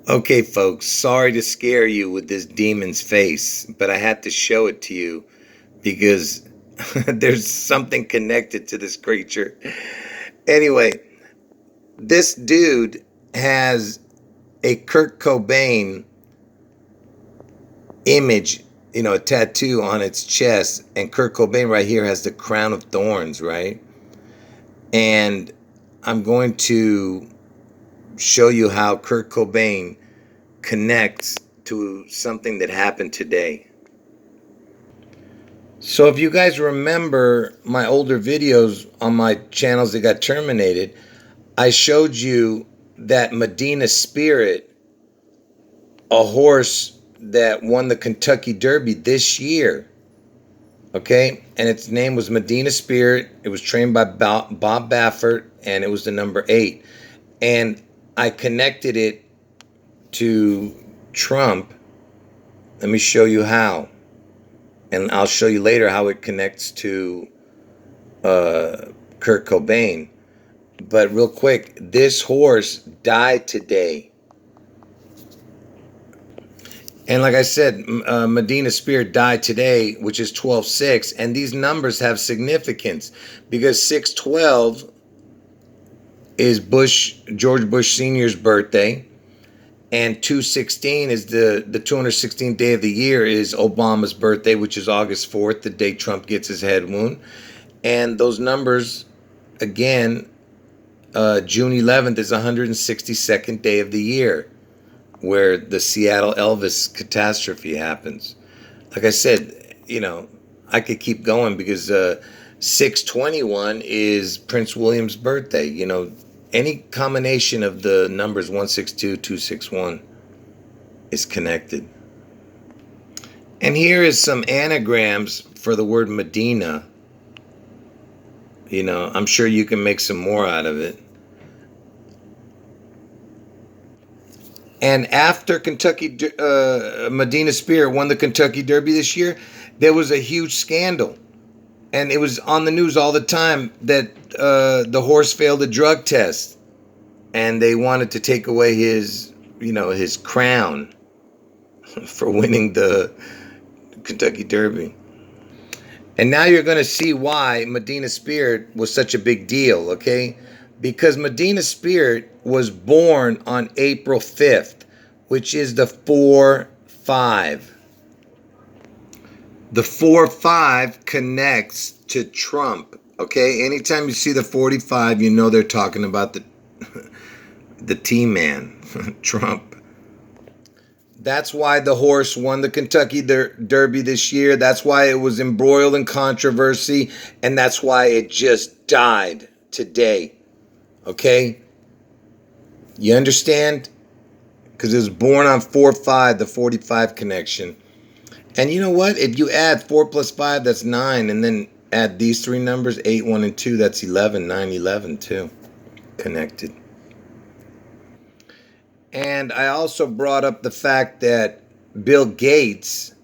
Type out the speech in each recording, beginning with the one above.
Okay, folks, sorry to scare you with this demon's face, but I had to show it to you because there's something connected to this creature. Anyway, this dude has a Kurt Cobain image, a tattoo on its chest, and Kurt Cobain right here has the crown of thorns, right? And I'm going to show you how Kurt Cobain connects to something that happened today. So if you guys remember my older videos on my channels that got terminated, I showed you that Medina Spirit, a horse that won the Kentucky Derby this year, okay? And its name was Medina Spirit. It was trained by Bob Baffert, and it was the number 8. And I connected it to Trump. Let me show you how. And I'll show you later how it connects to Kurt Cobain. But real quick, this horse died today. And like I said, Medina Spirit died today, which is 12/6. And these numbers have significance because 6/12 is George Bush Sr.'s birthday. And 2/16 is the 216th day of the year is Obama's birthday, which is August 4th, the day Trump gets his head wound. And those numbers, again, June 11th is 162nd day of the year, where the Seattle Elvis catastrophe happens. Like I said, I could keep going because 6/21 is Prince William's birthday. Any combination of the numbers 162, 261 is connected. And here is some anagrams for the word Medina. I'm sure you can make some more out of it. And after Medina Spirit won the Kentucky Derby this year, there was a huge scandal. And it was on the news all the time that the horse failed a drug test. And they wanted to take away his crown for winning the Kentucky Derby. And now you're going to see why Medina Spirit was such a big deal, okay? Because Medina Spirit was born on April 5th, which is the 4-5. The 4-5 connects to Trump, okay? Anytime you see the 45, you know they're talking about the T-Man, Trump. That's why the horse won the Kentucky Derby this year. That's why it was embroiled in controversy. And that's why it just died today. Okay? You understand? Because it was born on 4-5, the 45 connection. And you know what? If you add 4 plus 5, that's 9. And then add these 3 numbers, 8, 1, and 2, that's 11. 9, 11, too. Connected. And I also brought up the fact that Bill Gates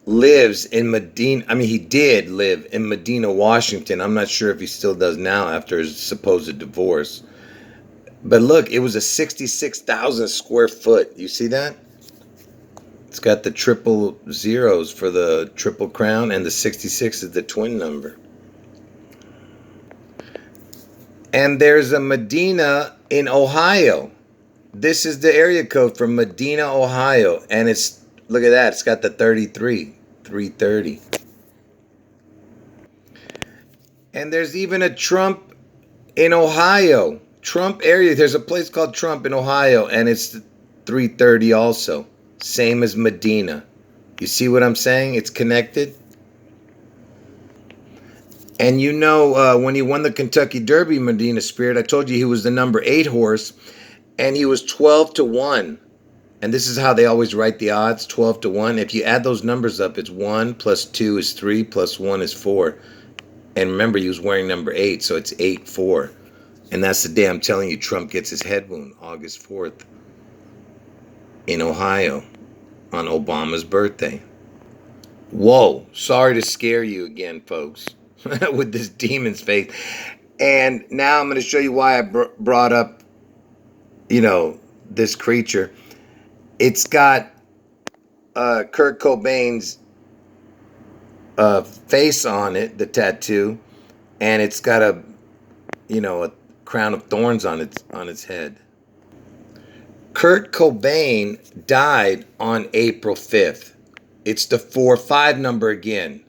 lives in Medina. I mean, he did live in Medina, Washington. I'm not sure if he still does now after his supposed divorce. But look, it was a 66,000 square foot. You see that? It's got the triple zeros for the Triple Crown, and the 66 is the twin number. And there's a Medina in Ohio. This is the area code for Medina, Ohio. And it's, look at that, it's got the 33, 330. And there's even a Trump in Ohio. Trump area, there's a place called Trump in Ohio, and it's 330 also. Same as Medina. You see what I'm saying? It's connected. And when he won the Kentucky Derby, Medina Spirit, I told you he was the number 8 horse. And he was 12-1. And this is how they always write the odds, 12-1. If you add those numbers up, it's 1 plus 2 is 3 plus 1 is 4. And remember, he was wearing number 8, so it's 8-4. And that's the day I'm telling you Trump gets his head wound, August 4th, in Ohio, on Obama's birthday. Whoa, sorry to scare you again, folks, with this demon's face. And now I'm going to show you why I brought up this creature. It's got Kurt Cobain's face on it, the tattoo, and it's got a crown of thorns on its head. Kurt Cobain died on April 5th. It's the 4-5 number again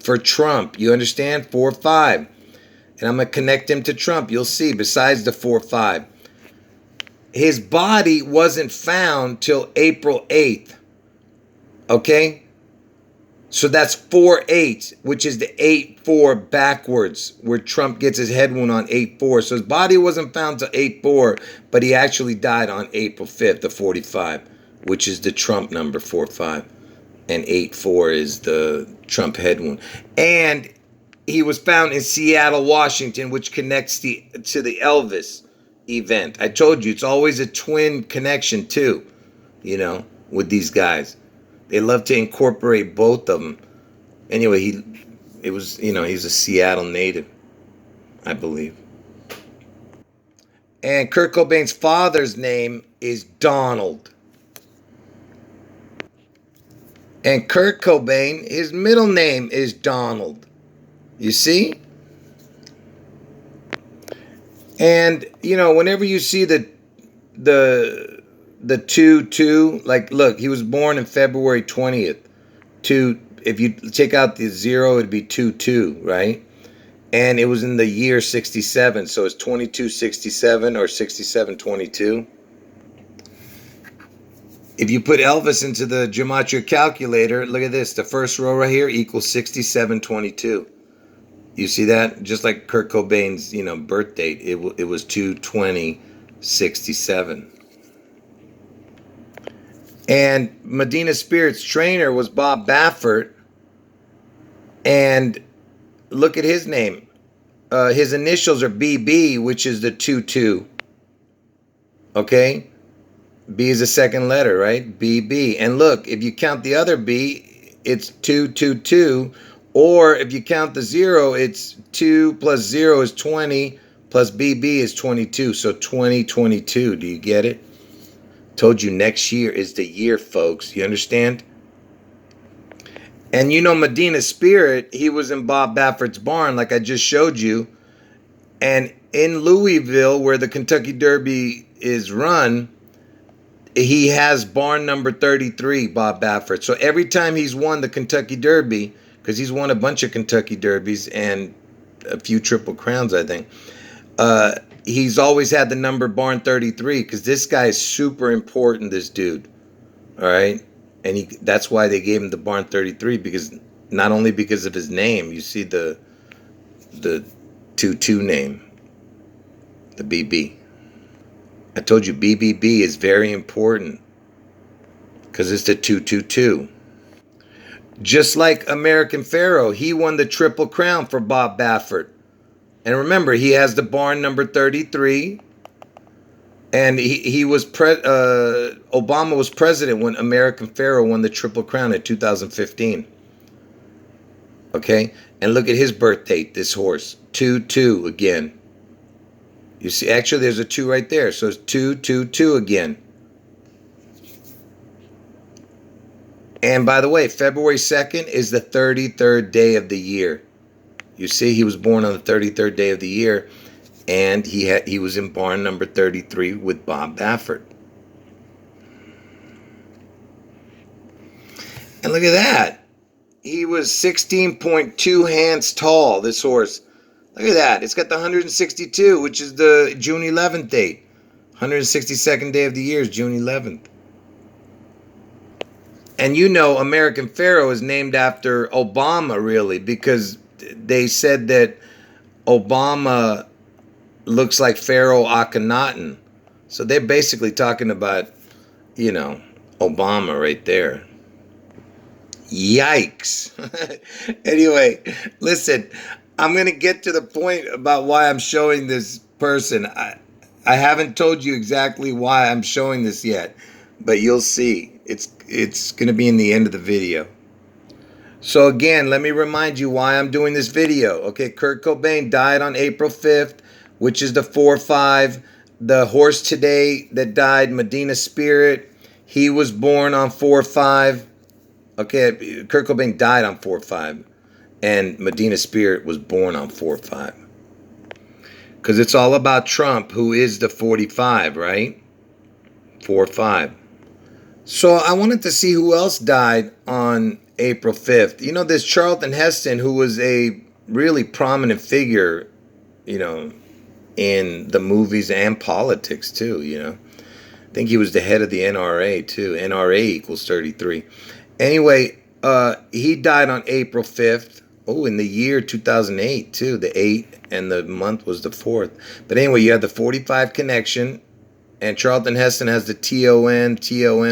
for Trump. You understand? 4-5. And I'm going to connect him to Trump. You'll see, besides the 4-5. His body wasn't found till April 8th. Okay? So that's 4-8, which is the 8-4 backwards, where Trump gets his head wound on 8-4. So his body wasn't found till 8-4, but he actually died on April 5th, the 45, which is the Trump number, 4-5. And 8-4 is the Trump head wound. And he was found in Seattle, Washington, which connects to the Elvis event. I told you, it's always a twin connection too, with these guys. They love to incorporate both of them. Anyway, he's a Seattle native, I believe. And Kurt Cobain's father's name is Donald. And Kurt Cobain, his middle name is Donald. You see? And, whenever you see the 2-2, like, look, he was born in February 20th. If you take out the 0, it'd be 2-2, right? And it was in the year 67, so it's 2267 or 6722. If you put Elvis into the gematria calculator, look at this. The first row right here equals 6722. You see that? Just like Kurt Cobain's, birth date, it was 2/20/67. And Medina Spirit's trainer was Bob Baffert. And look at his name. His initials are BB, which is the 2-2. Okay? B is the second letter, right? BB. And look, if you count the other B, it's 222. Or if you count the 0, it's 2 plus 0 is 20, plus BB is 22. So 2022. Do you get it? Told you next year is the year, folks. You understand? And Medina Spirit, he was in Bob Baffert's barn, like I just showed you. And in Louisville, where the Kentucky Derby is run, he has barn number 33, Bob Baffert. So every time he's won the Kentucky Derby, because he's won a bunch of Kentucky Derbies and a few Triple Crowns, I think, he's always had the number barn 33, because this guy is super important, this dude. All right? And that's why they gave him the barn 33, because not only because of his name, you see the 2-2 name, the BB. I told you BBB is very important because it's the 222. Just like American Pharoah, he won the Triple Crown for Bob Baffert. And remember, he has the barn number 33. And he was Obama was president when American Pharoah won the Triple Crown in 2015. Okay? And look at his birth date, this horse. 2-2 again. You see, actually, there's a 2 right there. So it's 2-2-2 again. And by the way, February 2nd is the 33rd day of the year. You see, he was born on the 33rd day of the year. And he was in barn number 33 with Bob Baffert. And look at that. He was 16.2 hands tall, this horse. Look at that. It's got the 162, which is the June 11th date. 162nd day of the year is June 11th. And American Pharoah is named after Obama, really, because they said that Obama looks like Pharaoh Akhenaten. So they're basically talking about, Obama right there. Yikes. Anyway, listen, I'm going to get to the point about why I'm showing this person. I haven't told you exactly why I'm showing this yet, but you'll see. It's going to be in the end of the video. So again, let me remind you why I'm doing this video. Okay, Kurt Cobain died on April 5th, which is the 4-5. The horse today that died, Medina Spirit, He was born on 4/5. Okay, Kurt Cobain died on 4/5, and Medina Spirit was born on 4/5. Because it's all about Trump, who is the 45, right? 4/5. So I wanted to see who else died on April 5th. You know, there's Charlton Heston, who was a really prominent figure, you know, in the movies and politics too, you know. I think he was the head of the NRA too. NRA equals 33. Anyway, he died on April 5th. Oh, in the year 2008 too. The 8th and the month was the 4th. But anyway, you have the 45 connection. And Charlton Heston has the TON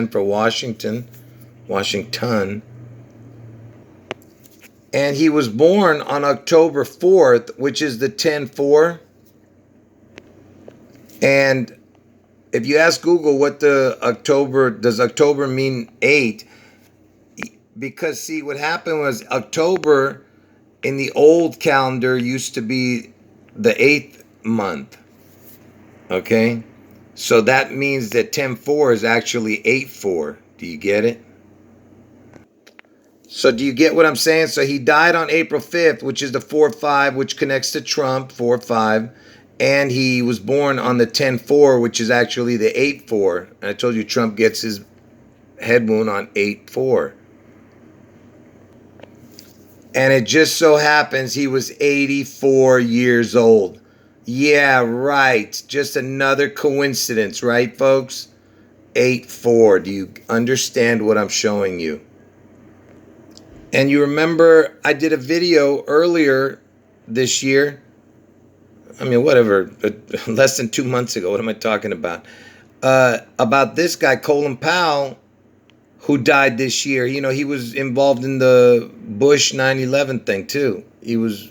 for Washington. And he was born on October 4th, which is the 10-4. And if you ask Google what does October mean 8? Because see, what happened was October in the old calendar used to be the 8th month. Okay? So that means that 10-4 is actually 8-4. Do you get it? So do you get what I'm saying? So he died on April 5th, which is the 4/5, which connects to Trump, 4/5. And he was born on the 10-4, which is actually the 8-4. And I told you Trump gets his head wound on 8-4. And it just so happens he was 84 years old. Yeah, right. Just another coincidence, right, folks? 8-4. Do you understand what I'm showing you? And you remember I did a video earlier this year. I mean, whatever, less than 2 months ago. What am I talking about? About this guy, Colin Powell, who died this year. You know, he was involved in the Bush 9/11 thing, too. He was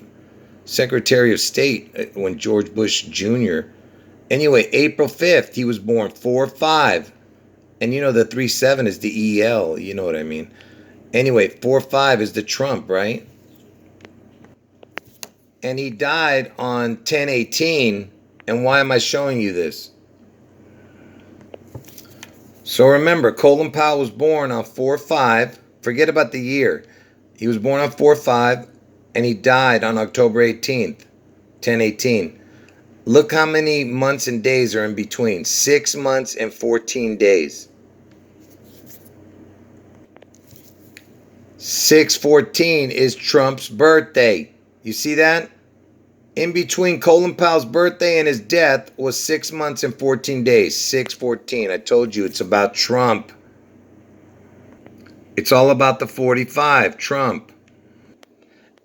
Secretary of State when George Bush Jr. Anyway, April 5th, he was born 4/5. And you know, the 3/7 is the EL. You know what I mean? Anyway, 4/5 is the Trump, right? And he died on 10/18. And why am I showing you this? So remember, Colin Powell was born on 4/5. Forget about the year. He was born on 4/5, and he died on October 18th, 10/18. Look how many months and days are in between. 6 months and 14 days. 6/14 is Trump's birthday. You see that? In between Colin Powell's birthday and his death was 6 months and 14 days. 6/14. I told you it's about Trump. It's all about the 45, Trump.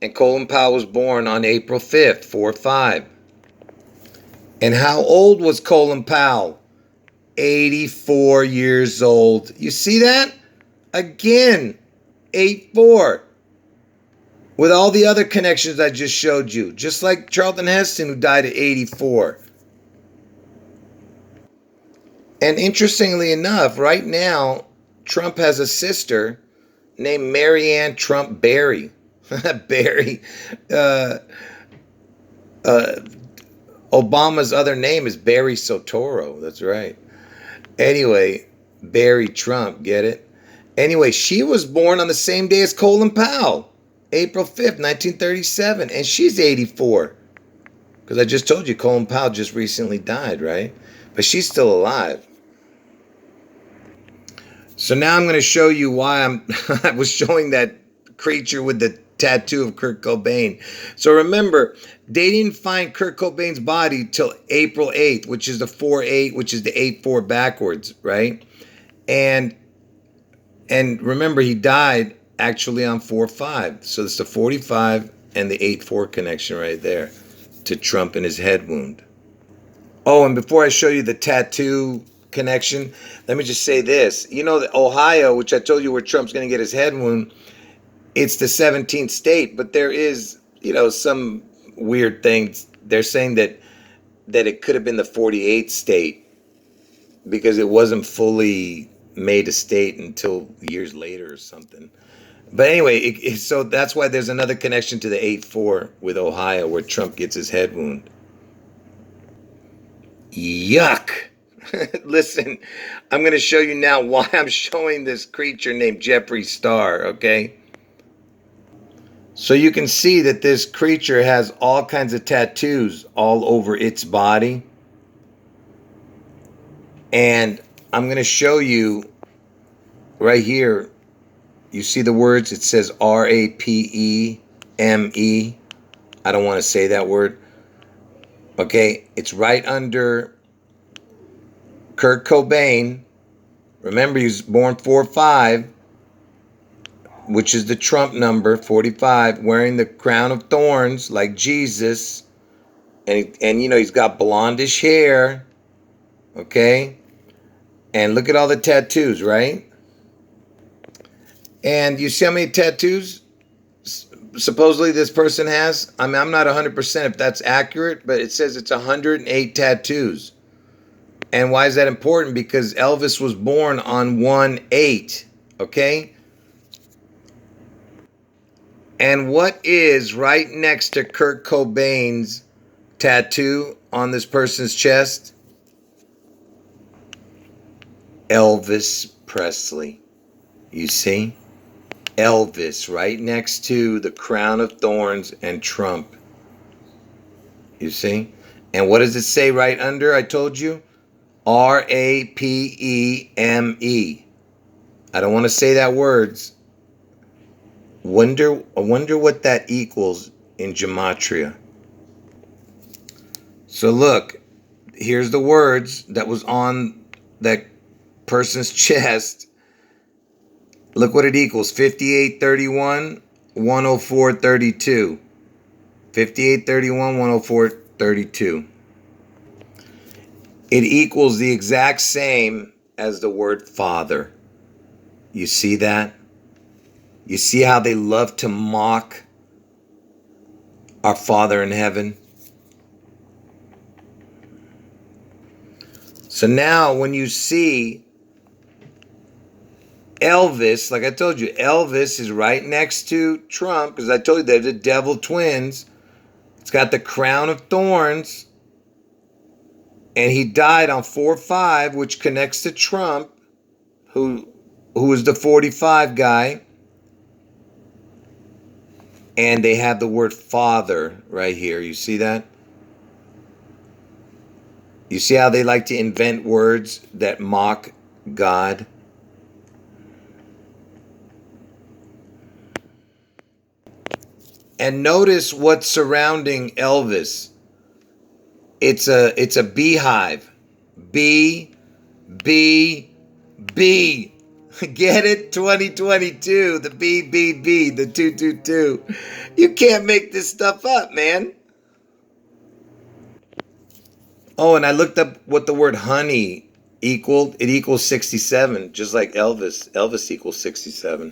And Colin Powell was born on April 5th, 4/5. And how old was Colin Powell? 84 years old. You see that? Again, 8-4. With all the other connections I just showed you. Just like Charlton Heston, who died at 84. And interestingly enough, right now, Trump has a sister named Maryanne Trump Barry. Barry. Obama's other name is Barry Soetoro. That's right. Anyway, Barry Trump, get it? Anyway, she was born on the same day as Colin Powell. April 5th, 1937. And she's 84. Because I just told you Colin Powell just recently died, right? But she's still alive. So now I'm going to show you why I was showing that creature with the tattoo of Kurt Cobain. So remember, they didn't find Kurt Cobain's body till April 8th, which is the 4/8, which is the 8-4 backwards, right? And remember, he died actually on 4/5. So it's the 45 and the 8-4 connection right there to Trump and his head wound. Oh, and before I show you the tattoo connection, let me just say this. You know, that Ohio, which I told you where Trump's going to get his head wound, it's the 17th state, but there is, you know, some weird things. They're saying that it could have been the 48th state because it wasn't fully made a state until years later or something. But anyway, so that's why there's another connection to the 8-4 with Ohio where Trump gets his head wound. Yuck. Listen, I'm going to show you now why I'm showing this creature named Jeffree Star, okay? So you can see that this creature has all kinds of tattoos all over its body. And I'm going to show you right here. You see the words? It says Rapeme. I don't want to say that word. Okay, it's right under Kurt Cobain. Remember, he was born 4/5, which is the Trump number, 45, wearing the crown of thorns like Jesus. And you know, he's got blondish hair. Okay? And look at all the tattoos, right? And you see how many tattoos supposedly this person has? I mean, I'm not 100% if that's accurate, but it says it's 108 tattoos. And why is that important? Because Elvis was born on 1/8, okay? And what is right next to Kurt Cobain's tattoo on this person's chest? Elvis Presley. You see? Elvis right next to the crown of thorns and Trump. You see? And what does it say right under? I told you. Rapeme. I don't want to say that words. I wonder what that equals in gematria. So look, here's the words that was on that person's chest. Look what it equals. 5831, 10432. 5831, 10432. It equals the exact same as the word Father. You see that? You see how they love to mock our Father in heaven? So now when you see Elvis, like I told you, Elvis is right next to Trump, because I told you they're the devil twins. It's got the crown of thorns. And he died on 4/5, which connects to Trump, who is the 45 guy. And they have the word Father right here. You see that? You see how they like to invent words that mock God? And notice what's surrounding Elvis. It's a beehive. B, B, B. Get it? 2022. The BBB. The 222. You can't make this stuff up, man. Oh, and I looked up what the word honey equaled. It equals 67, just like Elvis. Elvis equals 67.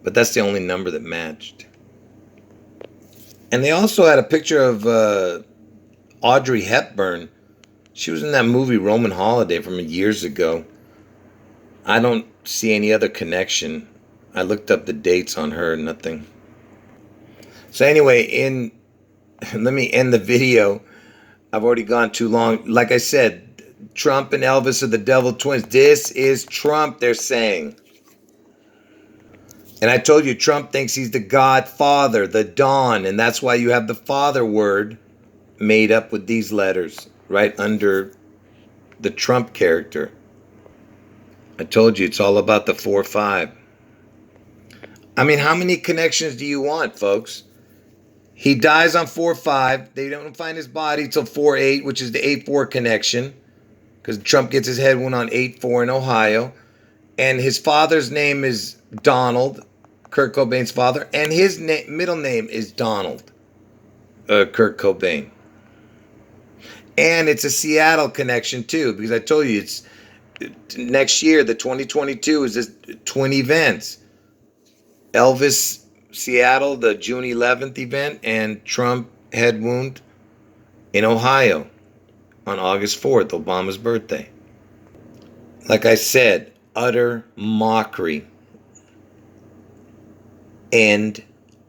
But that's the only number that matched. And they also had a picture of Audrey Hepburn. She was in that movie Roman Holiday from years ago. I don't see any other connection. I looked up the dates on her, nothing. So anyway, let me end the video. I've already gone too long. Like I said, Trump and Elvis are the devil twins. This is Trump, they're saying. And I told you, Trump thinks he's the Godfather, the Don, and that's why you have the Father word made up with these letters right under the Trump character. I told you, it's all about the 4/5. I mean, how many connections do you want, folks? He dies on 4/5. They don't find his body till 4/8, which is the 8/4 connection, because Trump gets his head wound on 8/4 in Ohio. And his father's name is Donald, Kurt Cobain's father, and his middle name is Donald, Kurt Cobain. And it's a Seattle connection too, because I told you it's next year, the 2022 is this twin events. Elvis Seattle, the June 11th event, and Trump Headwound in Ohio on August 4th, Obama's birthday. Like I said, utter mockery. End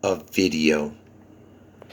of video.